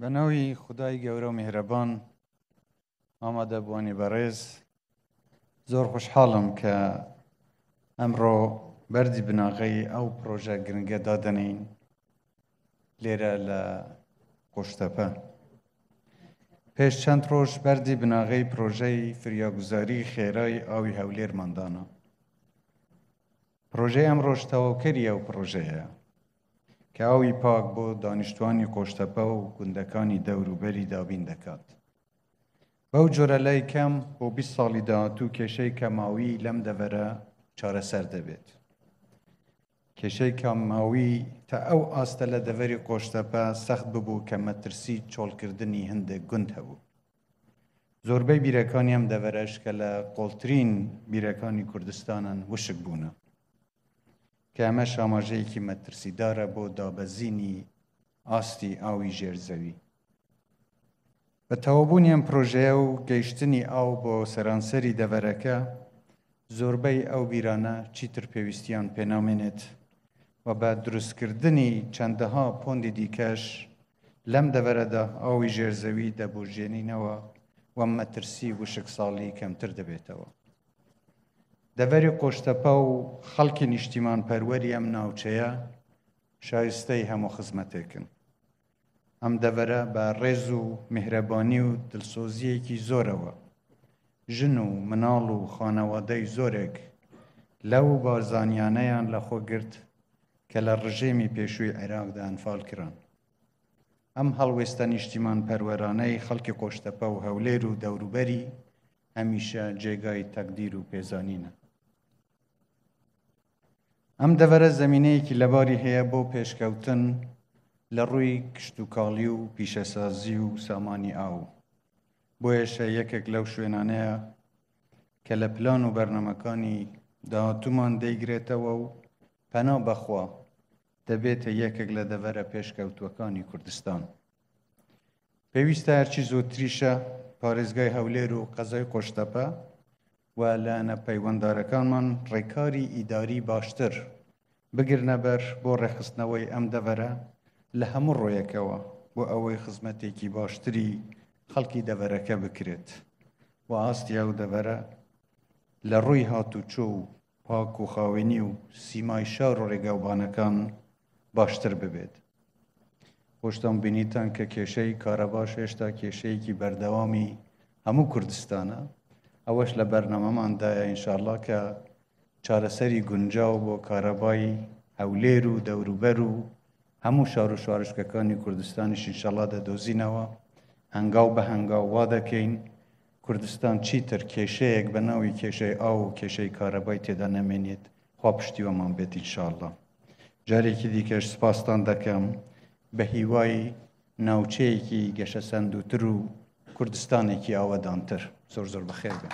بەناوی خودای گەورە و میهرەبان ئامادە بوونی بەڕێز زۆر خوشحاڵم کە ئەمڕۆ بەردی بناغەی ئەو پرۆژە گرنگە دادەنین لێرە لە قوشتەپە. پێش چەند ڕۆژ بەردی بناغەی پرۆژەی فریاگوزاری خێرای ئاوی هەولێرماندانە. پرۆژەی ئەمڕۆژ تەواوکەری ئەو پرۆژەیە کە ئاوی پاک بۆ دانیشتوانی قۆشتەپە و گوندەکانی دەوروبەری دابین دەکات. بەو جۆرە لای کەم بۆ 20 ساڵی داهاتوو کێشەی کەماوی لەم دەڤەرە چارەسەر دەبێت. کێشەی کەماوی تا ئەو ئاستە لە دەڤەری قۆشتەپە سەخت ببوو کە مەترسی چۆڵکردنی هەندێک گوند هەبوو. زۆربەی بیرەکانی ئەم دەڤەرەش کە لە قۆڵترین بیرەکانی کوردستانن وشک بوونە کە ئەمە ئاماژەیەکی مەترسیدارە بۆ دابەزینی ئاستی ئاوی ژێرزەوی. بە تەوابوونی ئەم پرۆژەیە و گەیشتنی ئاو بۆ سەرانسەری دەڤەرەکە زۆربەی ئەو بیرانە چیتر پێویستیان پێنامێنێت و بە دروستکردنی چەندەها پۆندی دیکەش لەم دەڤەرەدا ئاوی ژێرزەوی دەبورژێنینەوە و مەترسی وشک ساڵی کەمتر دەبێتەوە. دەڤەری قۆشتەپە و خەڵکی نیشتیمان پەروەری ئەم ناوچەیە شایستەی هەموو خزمەتێکن. ئەم دەڤەرە بە ڕێز و میهرەبانی و دڵسۆزیەکی زۆرەوە ژن و مناڵ و خانەوادەی زۆرێک لەو بارزانیانەیان لەخۆ گرت کە لە ڕژێمی پێشووی عێراقدا ئەنفال کران. ئەم هەڵوێستە نیشتیمان پەروەرانەی خەڵکی قۆشتەپە و هەولێر و دەوروبەری هەمیشە جێگای تەقدیر و پێزانینە. ئەم دەڤەرە زەمینەیەکی لەباری هەیە بۆ پێشکەوتن لە ڕووی کشتوکاڵی و پیشەسازی و سامانی ئاو. بۆیەشە یەکێک لەو شوێنانەیە کە لە پلان و بەرنامەکانی داهاتوومان دەیگرێتەوە و پەنا بەخوا دەبێتە یەکێک لە دەڤەرە پێشکەوتووەکانی کوردستان. پێویستە هەرچی زۆرتریشە پارێزگای هەولێر و قەزای قۆشتەپە و لایەنە پەیوەنددارەکانمان ڕێکاری ئیداری باشتر بگرنە بەر بۆ ڕێخستنەوەی ئەم دەڤەرە لە هەموو ڕۆیەکەوە بۆ ئەوەی خزمەتێکی باشتری خەڵکی دەڤەرەکە بکرێت و ئاستی ئەو دەڤەرە لە ڕووی هاتوچۆ و پاک و خاوێنی و سیمای شار و ڕێگاوبانەکان باشتر ببێت. خۆشتان بینیتان کە کێشەی کارەباش هێشتا کێشەیەکی بەردەوامی هەموو کوردستانە. ئەوەش لە بەرنامەماندایە ئینشاءڵڵا کە چارەسەری گونجاو بۆ کارەبای هەولێر و دەوروبەر و هەموو شار و شارشکەکانی کوردستانیش ئینشاءڵڵا دەدۆزینەوە. هەنگاو بە هەنگاو وا دەکەین کوردستان چیتر کێشەیەک بە ناوی کێشەی ئاو و کێشەی کارەبای تێدا نەمێنێت. خوا پشتیوەمان بێت ئینشاءڵڵا. جارێکی دیکەش سپاستان دەکەم بە هیوای ناوچەیەکی گەشەسەندووتر و کوردستانێکی ئاوەدانتر. زۆر زۆر بەخێر بێن.